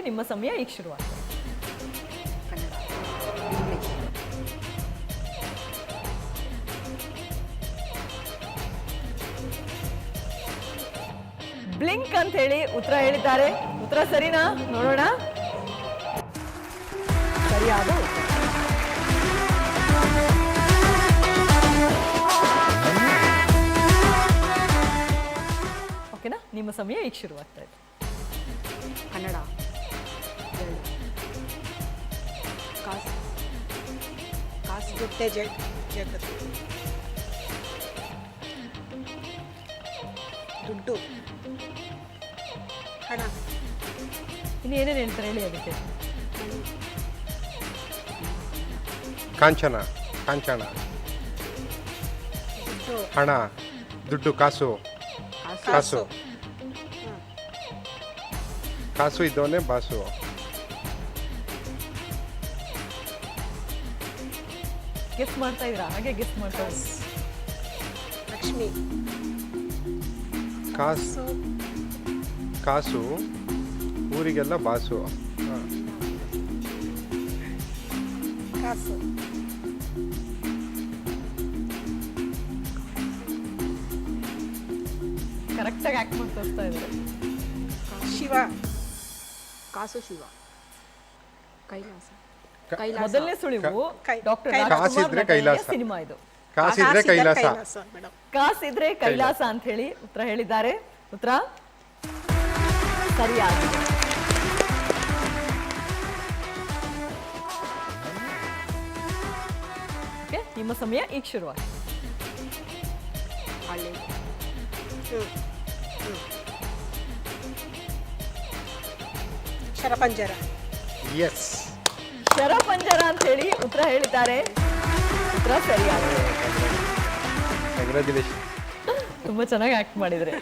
ನಿಮ್ಮ ಸಮಯ ಈಗ ಶುರುವಾಗುತ್ತೆ. ಕನ್ನಡ, ಇಂಗ್ಲಿಷ್, ಬ್ಲಿಂಕ್ ಅಂತ ಹೇಳಿ ಉತ್ತರ ಹೇಳಿದ್ದಾರೆ. ಉತ್ತರ ಸರಿನಾ? ನೋಡೋಣ. ಸರಿಯಾದ ಉತ್ತರ. ಓಕೆನಾ? ನಿಮ್ಮ ಸಮಯ ಈಗ ಶುರುವಾಗ್ತಾ ಇದೆ. ಕನ್ನಡ, ಜಲ್, ಕಾಸು, ಕಾಸು ಜೊತೆ ಜಗತ್ತು, ದುಡ್ಡು, ಹಣ, ಇನ್ನು ಏನೇನು ಹೇಳ್ತಾರೆ ಹೇಳಿ ಅದಕ್ಕೆ. ಕಾಂಚನ, ಕಾಂಚನ, ದುಡ್ಡು, ಹಣ, ದುಡ್ಡು, ಕಾಸು, ಕಾಸು, ಕಾಸು ಇದ್ದವನೇ ಬಾಸು. ಗೆಸ್ ಮಾಡ್ತಾ ಇದ್ರಾ? ಹಾಗೆ ಗೆಸ್ ಮಾಡ್ತಾ ಇದ್ರಾ? ಲಕ್ಷ್ಮಿ, ಕಾಸು, ಕಾಸು ಊರಿಗೆಲ್ಲ ಬಾಸು. ಕಾಸು, ಕರೆಕ್ಟಾಗಿ ಆಕ್ಟ್ ಮಾಡಿ ತೋರಿಸ್ತಾ ಇದ್ದಾರೆ. ಶಿವ, ಕಾಸು ಶಿವ, ಕೈಲಾಸ, ಮೊದಲನೇ ಸುಳಿವು ಡಾಕ್ಟರ್ ಕಾಸಿದ್ರೆ ಕೈಲಾಸ. ಸಿನಿಮಾ ಇದು. ಕಾಸಿದ್ರೆ ಕೈಲಾಸ. ಮೇಡಮ್, ಕಾಸಿದ್ರೆ ಕೈಲಾಸ ಅಂತ ಹೇಳಿ ಉತ್ತರ ಹೇಳಿದ್ದಾರೆ. ಉತ್ತರ ಸರಿಯಾಗಿದೆ. ಓಕೆ, ನಿಮ್ಮ ಸಮಯ ಈಗ ಶುರುವಾಗಿದೆ. ಒಳ್ಳೆಯದು. ಶರಪಂಜರ, ಎಸ್, ಶರಪಂಜರ ಅಂತ ಹೇಳಿ ಉತ್ತರ ಹೇಳಿದ್ದಾರೆ. ಉತ್ತರ ಸರಿಯಾಗಿದೆ. ಕಂಗ್ರ್ಯಾಚುಲೇಷನ್. ತುಂಬಾ ಚೆನ್ನಾಗಿ ಆಕ್ಟ್ ಮಾಡಿದ್ರೆ.